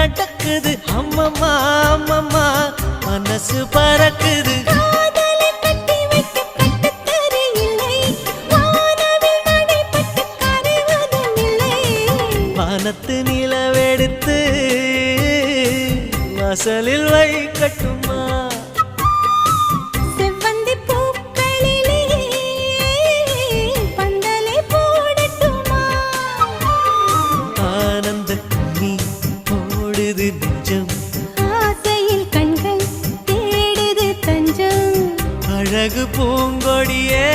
நடக்குது அம்மம்மா அம்மம்மா மனசு பறக்குது வானத்து நிலவெடுத்து வாசலில் வைக்கட்டுமா ஆனந்த நீ ஓடுது நெஞ்சம் ஆசையில் கண்கள் தேடுது தஞ்சம் அழகு பூங்கொடியே